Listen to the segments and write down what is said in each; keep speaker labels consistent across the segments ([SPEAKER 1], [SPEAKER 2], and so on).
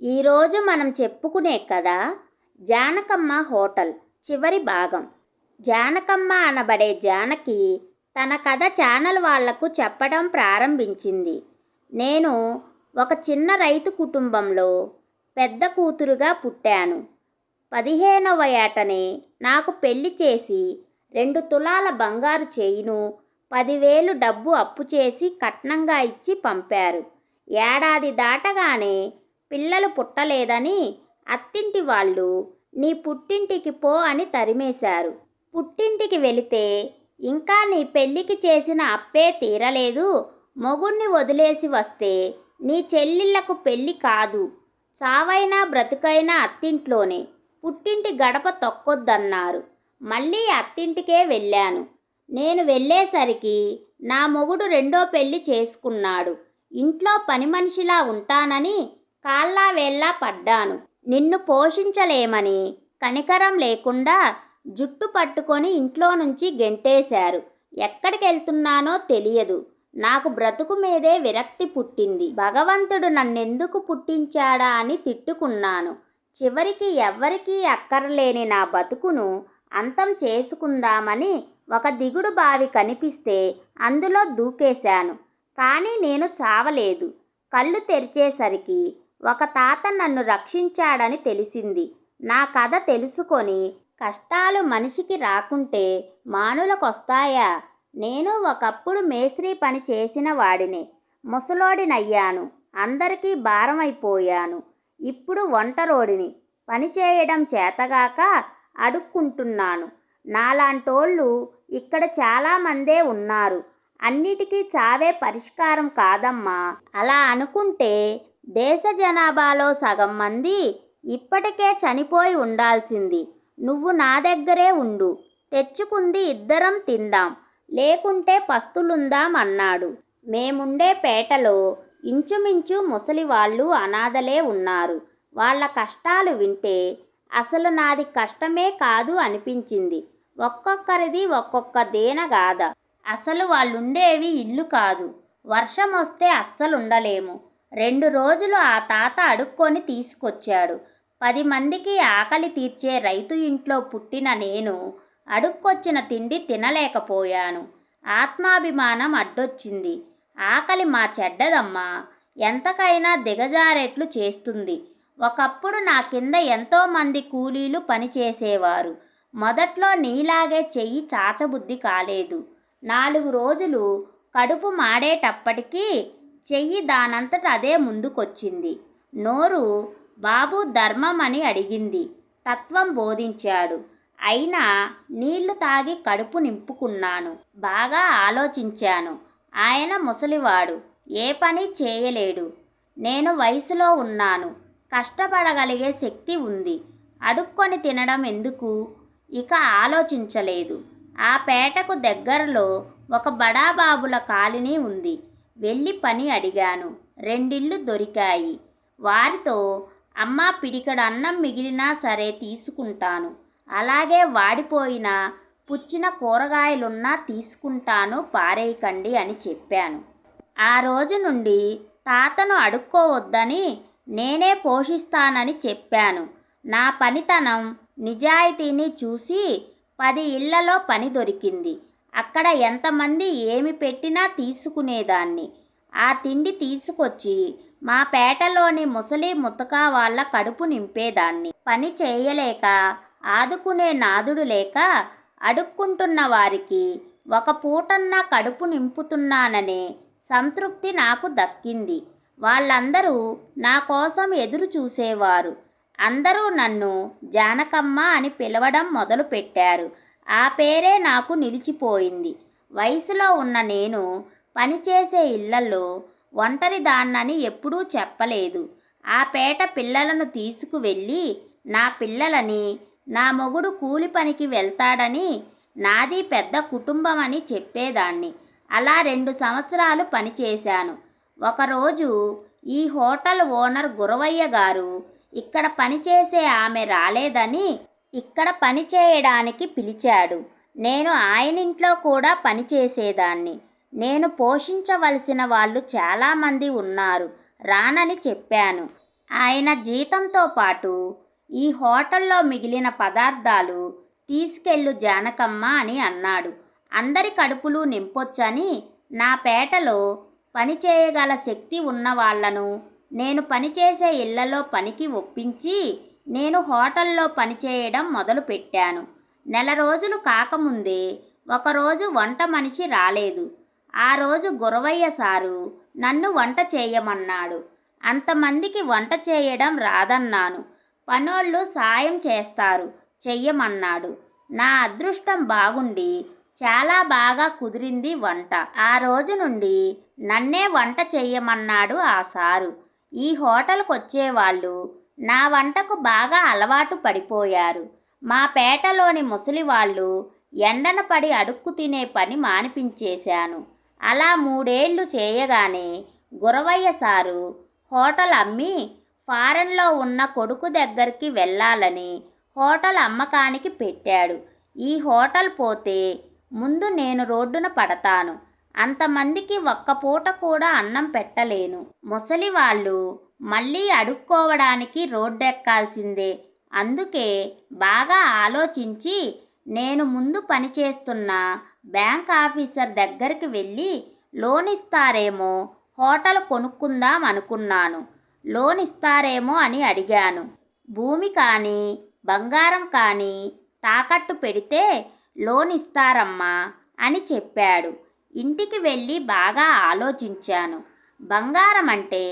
[SPEAKER 1] ఈరోజు మనం చెప్పుకునే కథ జానకమ్మ హోటల్ చివరి భాగం. జానకమ్మ అనబడే జానకి తన కథ ఛానల్ వాళ్లకు చెప్పడం ప్రారంభించింది. నేను ఒక చిన్న రైతు కుటుంబంలో పెద్ద కూతురుగా పుట్టాను. 15వ ఏటనే నాకు పెళ్లి చేసి 2 తులాల బంగారు చైను, 10,000 డబ్బు అప్పు చేసి కట్నంగా ఇచ్చి పంపారు. ఏడాది దాటగానే పిల్లలు పుట్టలేదని అత్తింటి వాళ్ళు నీ పుట్టింటికి పో అని తరిమేశారు. పుట్టింటికి వెళితే ఇంకా నీ పెళ్ళికి చేసిన అప్పే తీరలేదు, మొగుణ్ణి వదిలేసి వస్తే నీ చెల్లిళ్లకు పెళ్ళి కాదు, చావైనా బ్రతుకైనా అత్తింట్లోనే, పుట్టింటి గడప తొక్కొద్దన్నారు. మళ్ళీ అత్తింటికే వెళ్ళాను. నేను వెళ్ళేసరికి నా మొగుడు 2వ పెళ్ళి చేసుకున్నాడు. ఇంట్లో పని మనిషిలా ఉంటానని కాళ్ళా వేళ్ళా పడ్డాను. నిన్ను పోషించలేమని కనికరం లేకుండా జుట్టు పట్టుకొని ఇంట్లో నుంచి గెంటేశారు. ఎక్కడికెళ్తున్నానో తెలియదు. నాకు బ్రతుకు మీదే విరక్తి పుట్టింది. భగవంతుడు నన్నెందుకు పుట్టించాడా అని తిట్టుకున్నాను. చివరికి ఎవ్వరికీ అక్కర్లేని నా బతుకును అంతం చేసుకుందామని ఒక దిగుడు బావి కనిపిస్తే అందులో దూకేశాను. కానీ నేను చావలేదు. కళ్ళు తెరిచేసరికి ఒక తాత నన్ను రక్షించాడని తెలిసింది. నా కథ తెలుసుకొని కష్టాలు మనిషికి రాకుంటే మానులకొస్తాయా? నేను ఒకప్పుడు మేస్త్రీ పని చేసిన వాడిని. ముసలోడినయ్యాను. అందరికీ భారమైపోయాను. ఇప్పుడు ఒంటరోడిని. పని చేయడం చేతగాక అడుక్కుంటున్నాను. నాలాంటోళ్ళు ఇక్కడ చాలామందే ఉన్నారు. అన్నిటికీ చావే పరిష్కారం కాదమ్మా. అలా అనుకుంటే దేశ జనాభాలో సగం మంది ఇప్పటికే చనిపోయి ఉండాల్సింది. నువ్వు నా దగ్గరే ఉండు. తెచ్చుకుంది ఇద్దరం తిందాం, లేకుంటే పస్తులుందాం అన్నాడు. మేముండే పేటలో ఇంచుమించు ముసలివాళ్ళు అనాథలే ఉన్నారు. వాళ్ళ కష్టాలు వింటే అసలు నాది కష్టమే కాదు అనిపించింది. ఒక్కొక్కరిది ఒక్కొక్క దేనగాథ. అసలు వాళ్ళుండేవి ఇల్లు కాదు. వర్షం వస్తే అస్సలుండలేము. 2 రోజులు ఆ తాత అడుక్కొని తీసుకొచ్చాడు. 10 మందికి ఆకలి తీర్చే రైతు ఇంట్లో పుట్టిన నేను అడుక్కొచ్చిన తిండి తినలేకపోయాను. ఆత్మాభిమానం అడ్డొచ్చింది. ఆకలి మా చెడ్డదమ్మా, ఎంతకైనా దిగజారేట్లు చేస్తుంది. ఒకప్పుడు నా కింద ఎంతోమంది కూలీలు పనిచేసేవారు. మొదట్లో నీలాగే చెయ్యి చాచబుద్ధి కాలేదు. 4 రోజులు కడుపు మాడేటప్పటికీ చెయ్యి దానంతట అదే ముందుకొచ్చింది. నోరు బాబు ధర్మం అని అడిగింది. తత్వం బోధించాడు. అయినా నీళ్లు తాగి కడుపు నింపుకున్నాను. బాగా ఆలోచించాను. ఆయన ముసలివాడు, ఏ పని చేయలేడు. నేను వయసులో ఉన్నాను. కష్టపడగలిగే శక్తి ఉంది. అడుక్కొని తినడం ఎందుకు? ఇక ఆలోచించలేదు. ఆ పేటకు దగ్గరలో ఒక బడాబాబుల కాలనీ ఉంది. వెళ్ళి పని అడిగాను. 2 ఇళ్ళు దొరికాయి. వారితో అమ్మా పిడికడు అన్నం మిగిలినా సరే తీసుకుంటాను, అలాగే వాడిపోయిన పుచ్చిన కూరగాయలున్నా తీసుకుంటాను, పారేయకండి అని చెప్పాను. ఆ రోజు నుండి తాతను అడుక్కోవద్దని నేనే పోషిస్తానని చెప్పాను. నా పనితనం నిజాయితీని చూసి 10 ఇళ్లలో పని దొరికింది. అక్కడ ఎంతమంది ఏమి పెట్టినా తీసుకునేదాన్ని. ఆ తిండి తీసుకొచ్చి మా పేటలోని ముసలి ముతక వాళ్ళ కడుపు నింపేదాన్ని. పని చేయలేక ఆదుకునే నాదుడు లేక అడుక్కుంటున్న వారికి ఒక పూటన్నా కడుపు నింపుతున్నాననే సంతృప్తి నాకు దక్కింది. వాళ్ళందరూ నా కోసం ఎదురు చూసేవారు. అందరూ నన్ను జానకమ్మ అని పిలవడం మొదలుపెట్టారు. ఆ పేరే నాకు నిలిచిపోయింది. వయసులో ఉన్న నేను పనిచేసే ఇళ్లలో ఒంటరిదాన్నని ఎప్పుడూ చెప్పలేదు. ఆ పేట పిల్లలను తీసుకువెళ్ళి నా పిల్లలని, నా మొగుడు కూలి పనికి వెళ్తాడని, నాది పెద్ద కుటుంబమని చెప్పేదాన్ని. అలా 2 సంవత్సరాలు పనిచేశాను. ఒకరోజు ఈ హోటల్ ఓనర్ గురవయ్య గారు ఇక్కడ పనిచేసే ఆమె రాలేదని ఇక్కడ పని చేయడానికి పిలిచాడు. నేను ఆయనింట్లో కూడా పనిచేసేదాన్ని. నేను పోషించవలసిన వాళ్ళు చాలామంది ఉన్నారు, రానని చెప్పాను. ఆయన జీతంతో పాటు ఈ హోటల్లో మిగిలిన పదార్థాలు తీసుకెళ్ళు జానకమ్మ అని అన్నాడు. అందరి కడుపులు నింపొచ్చని నా పేటలో పనిచేయగల శక్తి ఉన్న వాళ్లను నేను పనిచేసే ఇళ్లలో పనికి ఒప్పించి నేను హోటల్లో పనిచేయడం మొదలుపెట్టాను. నెల రోజులు కాకముందే ఒకరోజు వంట మనిషి రాలేదు. ఆ రోజు గురవయ్య సారు నన్ను వంట చేయమన్నాడు. అంతమందికి వంట చేయడం రాదన్నాను. పనోళ్ళు సాయం చేస్తారు చెయ్యమన్నాడు. నా అదృష్టం బాగుండి చాలా బాగా కుదిరింది వంట. ఆ రోజు నుండి నన్నే వంట చెయ్యమన్నాడు ఆ సారు. ఈ హోటల్కి వచ్చేవాళ్ళు నా వంటకు బాగా అలవాటు పడిపోయారు. మా పేటలోని ముసలి వాళ్ళు ఎండన పడి అడుక్కు తినే పని మానిపించేశాను. అలా 3 ఏళ్ళు చేయగానే గురవయ్య సారు హోటల్ అమ్మి ఫారెన్లో ఉన్న కొడుకు దగ్గరికి వెళ్ళాలని హోటల్ అమ్మకానికి పెట్టాడు. ఈ హోటల్ పోతే ముందు నేను రోడ్డున పడతాను. అంతమందికి ఒక్క పూట కూడా అన్నం పెట్టలేను. ముసలి వాళ్ళు మళ్ళీ అడుక్కోవడానికి రోడ్డెక్కాల్సిందే. అందుకే బాగా ఆలోచించి నేను ముందు పనిచేస్తున్న బ్యాంక్ ఆఫీసర్ దగ్గరికి వెళ్ళి లోన్ ఇస్తారేమో హోటల్ కొనుక్కుందాం అనుకున్నాను. లోన్ ఇస్తారేమో అని అడిగాను. భూమి కానీ బంగారం కానీ తాకట్టు పెడితే లోన్ ఇస్తారమ్మా అని చెప్పాడు. ఇంటికి వెళ్ళి బాగా ఆలోచించాను. బంగారం అంటే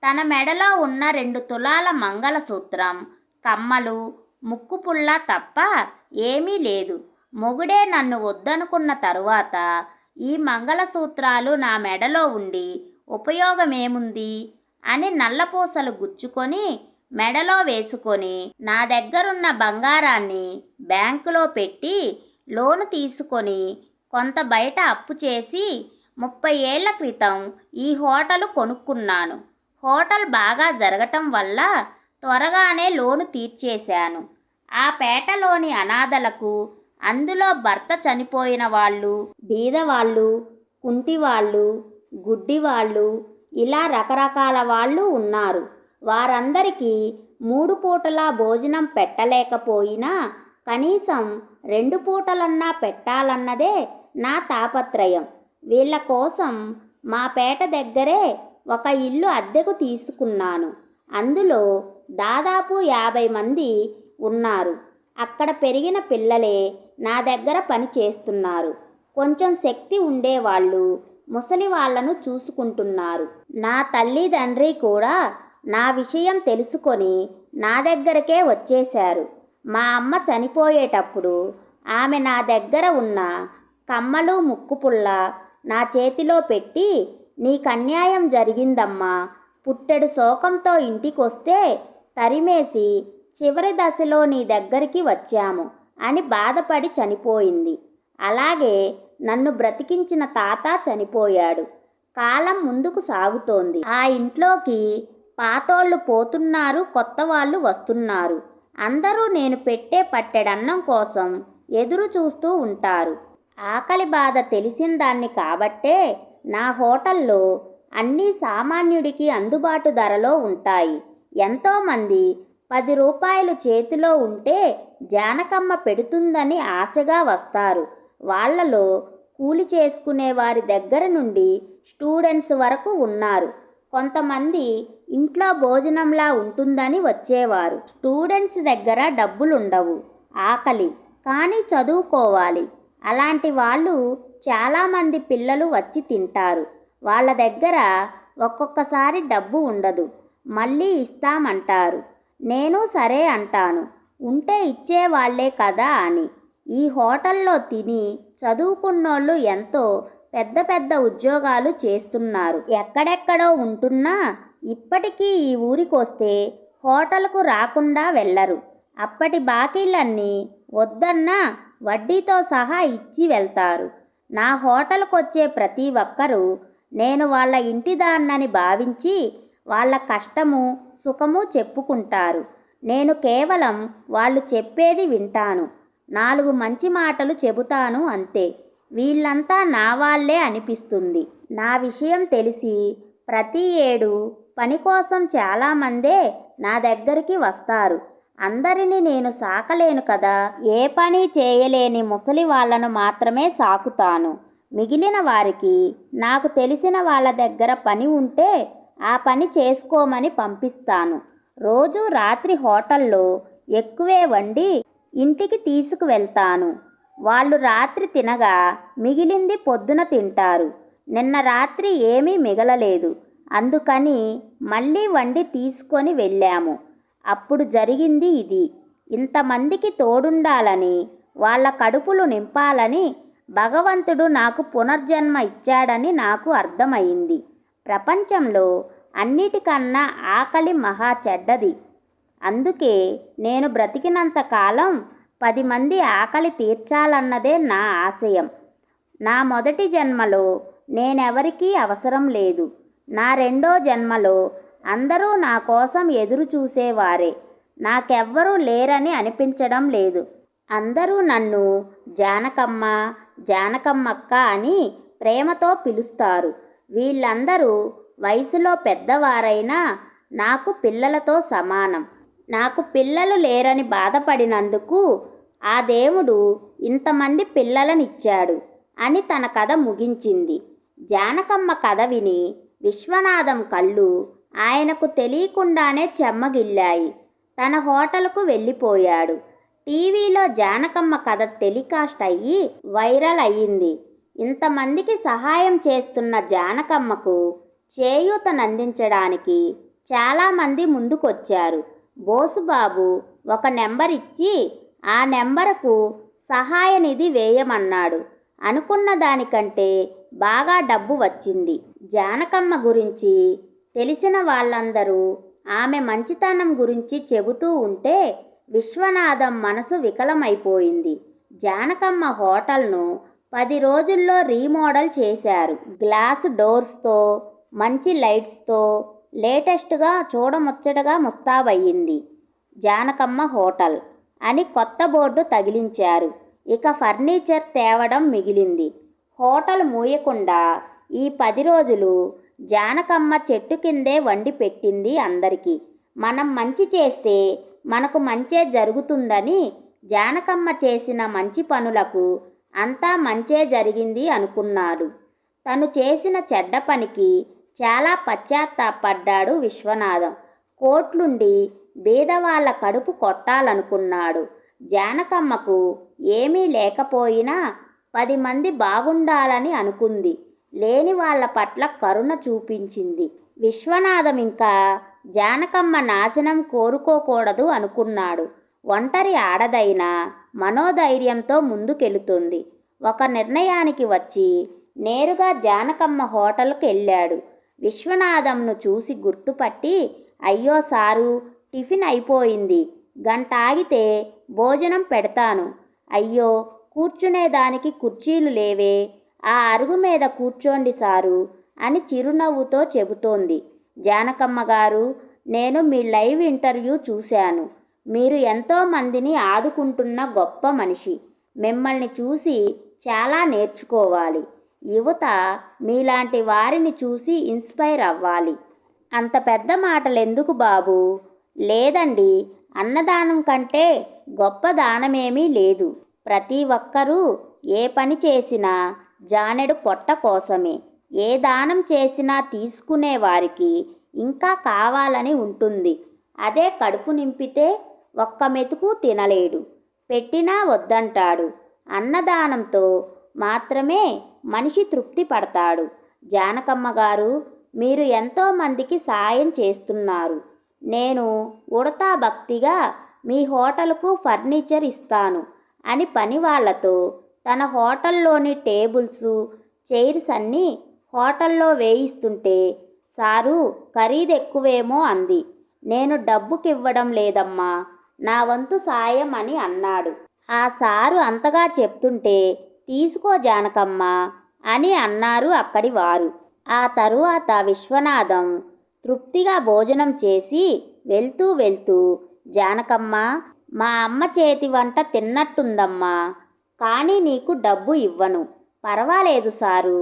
[SPEAKER 1] తన మెడలో ఉన్న 2 తులాల మంగళసూత్రం, కమ్మలు, ముక్కుపుల్ల తప్ప ఏమీ లేదు. మొగుడే నన్ను వద్దనుకున్న తరువాత ఈ మంగళసూత్రాలు నా మెడలో ఉండి ఉపయోగమేముంది అని నల్లపూసలు గుచ్చుకొని మెడలో వేసుకొని నా దగ్గరున్న బంగారాన్ని బ్యాంకులో పెట్టి లోను తీసుకొని కొంత బయట అప్పు చేసి 30 ఏళ్ల క్రితం ఈ హోటలు కొనుక్కున్నాను. హోటల్ బాగా జరగటం వల్ల త్వరగానే లోను తీర్చేశాను. ఆ పేటలోని అనాథలకు, అందులో భర్త చనిపోయిన వాళ్ళు, బీదవాళ్ళు, కుంటివాళ్ళు, గుడ్డివాళ్ళు, ఇలా రకరకాల వాళ్ళు ఉన్నారు. వారందరికీ 3 పూటలా భోజనం పెట్టలేకపోయినా కనీసం 2 పూటలన్నా పెట్టాలన్నదే నా తాపత్రయం. వీళ్ళ కోసం మా పేట దగ్గరే ఒక ఇల్లు అద్దెకు తీసుకున్నాను. అందులో దాదాపు 50 మంది ఉన్నారు. అక్కడ పెరిగిన పిల్లలే నా దగ్గర పని చేస్తున్నారు. కొంచెం శక్తి ఉండేవాళ్ళు ముసలి వాళ్ళను చూసుకుంటున్నారు. నా తల్లిదండ్రి కూడా నా విషయం తెలుసుకొని నా దగ్గరకే వచ్చేశారు. మా అమ్మ చనిపోయేటప్పుడు ఆమె నా దగ్గర ఉన్న కమ్మలు, ముక్కుపుల్ల నా చేతిలో పెట్టి, నీకు అన్యాయం జరిగిందమ్మా, పుట్టెడు శోకంతో ఇంటికొస్తే తరిమేసి చివరి దశలో నీ దగ్గరికి వచ్చాము అని బాధపడి చనిపోయింది. అలాగే నన్ను బ్రతికించిన తాత చనిపోయాడు. కాలం ముందుకు సాగుతోంది. ఆ ఇంట్లోకి పాతోళ్ళు పోతున్నారు, కొత్త వాళ్ళు వస్తున్నారు. అందరూ నేను పెట్టే పట్టెడన్నం కోసం ఎదురు చూస్తూ ఉంటారు. ఆకలి బాధ తెలిసిన దాన్ని కాబట్టే నా హోటల్లో అన్నీ సామాన్యుడికి అందుబాటు ధరలో ఉంటాయి. ఎంతోమంది 10 రూపాయలు చేతిలో ఉంటే జానకమ్మ పెడుతుందని ఆశగా వస్తారు. వాళ్లలో కూలి చేసుకునే వారి దగ్గర నుండి స్టూడెంట్స్ వరకు ఉన్నారు. కొంతమంది ఇంట్లో భోజనంలా ఉంటుందని వచ్చేవారు. స్టూడెంట్స్ దగ్గర డబ్బులుండవు, ఆకలి, కానీ చదువుకోవాలి. అలాంటి వాళ్ళు చాలామంది పిల్లలు వచ్చి తింటారు. వాళ్ళ దగ్గర ఒక్కొక్కసారి డబ్బు ఉండదు, మళ్ళీ ఇస్తామంటారు. నేను సరే అంటాను, ఉంటే ఇచ్చేవాళ్లే కదా అని. ఈ హోటల్లో తిని చదువుకున్నోళ్ళు ఎంతో పెద్ద పెద్ద ఉద్యోగాలు చేస్తున్నారు. ఎక్కడెక్కడో ఉంటున్నా ఇప్పటికీ ఈ ఊరికొస్తే హోటల్కు రాకుండా వెళ్ళరు. అప్పటి బాకీలన్నీ వద్దన్నా వడ్డీతో సహా ఇచ్చి వెళ్తారు. నా హోటల్కొచ్చే ప్రతి ఒక్కరూ నేను వాళ్ళ ఇంటిదాన్నని భావించి వాళ్ళ కష్టము సుఖము చెప్పుకుంటారు. నేను కేవలం వాళ్ళు చెప్పేది వింటాను, 4 మంచి మాటలు చెబుతాను అంతే. వీళ్ళంతా నా వాళ్ళే అనిపిస్తుంది. నా విషయం తెలిసి ప్రతి ఏడు పని కోసం చాలామందే నా దగ్గరికి వస్తారు. అందరినీ నేను సాకలేను కదా. ఏ పని చేయలేని ముసలి వాళ్ళను మాత్రమే సాకుతాను. మిగిలిన వారికి నాకు తెలిసిన వాళ్ళ దగ్గర పని ఉంటే ఆ పని చేసుకోమని పంపిస్తాను. రోజు రాత్రి హోటల్లో ఎక్కువే వండి ఇంటికి తీసుకువెళ్తాను. వాళ్ళు రాత్రి తినగా మిగిలింది పొద్దున తింటారు. నిన్న రాత్రి ఏమీ మిగలలేదు, అందుకని మళ్ళీ వండి తీసుకొని వెళ్ళాము. అప్పుడు జరిగింది ఇది. ఇంతమందికి తోడుండాలని, వాళ్ళ కడుపులు నింపాలని భగవంతుడు నాకు పునర్జన్మ ఇచ్చాడని నాకు అర్థమైంది. ప్రపంచంలో అన్నిటికన్నా ఆకలి మహా చెడ్డది. అందుకే నేను బ్రతికినంత కాలం 10 మంది ఆకలి తీర్చాలన్నదే నా ఆశయం. నా మొదటి జన్మలో నేనెవరికీ అవసరం లేదు. నా రెండో జన్మలో అందరూ నా కోసం ఎదురు చూసేవారే. నాకెవ్వరూ లేరని అనిపించడం లేదు. అందరూ నన్ను జానకమ్మ, జానకమ్మక్క అని ప్రేమతో పిలుస్తారు. వీళ్ళందరూ వయసులో పెద్దవారైనా నాకు పిల్లలతో సమానం. నాకు పిల్లలు లేరని బాధపడినందుకు ఆ దేవుడు ఇంతమంది పిల్లలనిచ్చాడు అని తన కథ ముగించింది. జానకమ్మ కథ విని విశ్వనాథం కళ్ళు ఆయనకు తెలియకుండానే చెమ్మగిల్లాయి. తన హోటల్కు వెళ్ళిపోయాడు. టీవీలో జానకమ్మ కథ టెలికాస్ట్ అయ్యి వైరల్ అయ్యింది. ఇంతమందికి సహాయం చేస్తున్న జానకమ్మకు చేయూతనందించడానికి చాలామంది ముందుకొచ్చారు. బోసుబాబు ఒక నెంబర్ ఇచ్చి ఆ నెంబరుకు సహాయ నిధి వేయమన్నాడు. అనుకున్న దానికంటే బాగా డబ్బు వచ్చింది. జానకమ్మ గురించి తెలిసిన వాళ్ళందరూ ఆమె మంచితనం గురించి చెబుతూ ఉంటే విశ్వనాథం మనసు వికలమైపోయింది. జానకమ్మ హోటల్ను 10 రోజుల్లో రీమోడల్ చేశారు. గ్లాసు డోర్స్తో, మంచి లైట్స్తో లేటెస్ట్గా చూడముచ్చటగా ముస్తాబయ్యింది. జానకమ్మ హోటల్ అని కొత్త బోర్డు తగిలించారు. ఇక ఫర్నిచర్ తేవడం మిగిలింది. హోటల్ మూయకుండా ఈ 10 రోజులు జానకమ్మ చెట్టు కిందే వండి పెట్టింది అందరికీ. మనం మంచి చేస్తే మనకు మంచే జరుగుతుందని జానకమ్మ చేసిన మంచి పనులకు అంతా మంచే జరిగింది అనుకున్నాడు. తను చేసిన చెడ్డ పనికి చాలా పశ్చాత్తాపడ్డాడు విశ్వనాథం. కోట్లుండి బీదవాళ్ళ కడుపు కొట్టాలనుకున్నాడు. జానకమ్మకు ఏమీ లేకపోయినా 10 మంది బాగుండాలని అనుకుంది. లేని వాళ్ళ పట్ల కరుణ చూపించింది. విశ్వనాథం ఇంకా జానకమ్మ నాశనం కోరుకోకూడదు అనుకున్నాడు. ఒంటరి ఆడదైనా మనోధైర్యంతో ముందుకెళుతుంది. ఒక నిర్ణయానికి వచ్చి నేరుగా జానకమ్మ హోటల్కి వెళ్ళాడు. విశ్వనాథంను చూసి గుర్తుపట్టి, అయ్యో సారు, టిఫిన్ అయిపోయింది, గంట ఆగితే భోజనం పెడతాను. అయ్యో కూర్చునేదానికి కుర్చీలు లేవే, ఆ అరుగు మీద కూర్చోండి సారు అని చిరునవ్వుతో చెబుతోంది. జానకమ్మ గారు, నేను మీ లైవ్ ఇంటర్వ్యూ చూశాను. మీరు ఎంతోమందిని ఆదుకుంటున్న గొప్ప మనిషి. మిమ్మల్ని చూసి చాలా నేర్చుకోవాలి. యువత మీలాంటి వారిని చూసి ఇన్స్పైర్ అవ్వాలి. అంత పెద్ద మాటలెందుకు బాబు? లేదండి, అన్నదానం కంటే గొప్ప దానమేమీ లేదు. ప్రతి ఒక్కరూ ఏ పని చేసినా జానెడు పొట్ట కోసమే. ఏ దానం చేసినా తీసుకునే వారికి ఇంకా కావాలని ఉంటుంది. అదే కడుపు నింపితే ఒక్క మెతుకు తినలేడు, పెట్టినా వద్దంటాడు. అన్నదానంతో మాత్రమే మనిషి తృప్తి పడతాడు. జానకమ్మ గారు, మీరు ఎంతోమందికి సాయం చేస్తున్నారు. నేను ఉడతా భక్తిగా మీ హోటల్కు ఫర్నిచర్ ఇస్తాను అని పని వాళ్ళతో తన హోటల్లోని టేబుల్స్, చైర్స్ అన్నీ హోటల్లో వేయిస్తుంటే, సారు ఖరీదు ఎక్కువేమో అంది. నేను డబ్బుకివ్వడం లేదమ్మా, నా వంతు సాయం అని అన్నాడు. ఆ సారు అంతగా చెప్తుంటే, తీసుకో జానకమ్మ అని అన్నారు అక్కడి వారు. ఆ తరువాత విశ్వనాథం తృప్తిగా భోజనం చేసి వెళ్తూ జానకమ్మ, మా అమ్మ చేతి వంట తిన్నట్టుందమ్మా, కానీ నీకు డబ్బు ఇవ్వను. పర్వాలేదు సారు,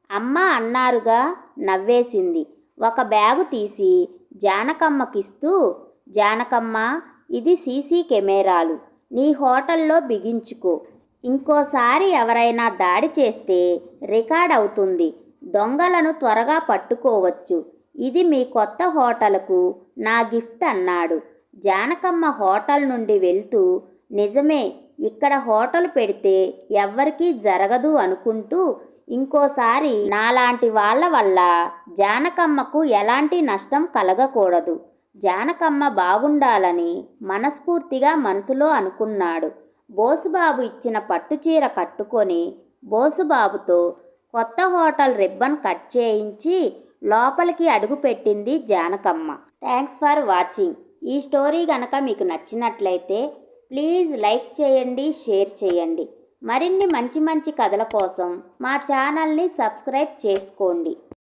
[SPEAKER 1] అమ్మ అన్నారుగా నవ్వేసింది. ఒక బ్యాగు తీసి జానకమ్మకిస్తూ, జానకమ్మ, ఇది సీసీ కెమెరాలు, నీ హోటల్లో బిగించుకో. ఇంకోసారి ఎవరైనా దాడి చేస్తే రికార్డ్ అవుతుంది. దొంగలను త్వరగా పట్టుకోవచ్చు. ఇది మీ కొత్త హోటల్కు నా గిఫ్ట్ అన్నాడు. జానకమ్మ హోటల్ నుండి వెళ్తూ, నిజమే, ఇక్కడ హోటల్ పెడితే ఎవ్వరికీ జరగదు అనుకుంటూ, ఇంకోసారి నాలాంటి వాళ్ళ వల్ల జానకమ్మకు ఎలాంటి నష్టం కలగకూడదు, జానకమ్మ బాగుండాలని మనస్ఫూర్తిగా మనసులో అనుకున్నాడు. బోసుబాబు ఇచ్చిన పట్టుచీర కట్టుకొని బోసుబాబుతో కొత్త హోటల్ రిబ్బన్ కట్ చేయించి లోపలికి అడుగుపెట్టింది జానకమ్మ. Thanks for watching. ఈ స్టోరీ కనుక మీకు నచ్చినట్లయితే ప్లీజ్ లైక్ చేయండి, షేర్ చేయండి. మరిన్ని మంచి మంచి కథల కోసం మా ఛానల్ని సబ్స్క్రైబ్ చేసుకోండి.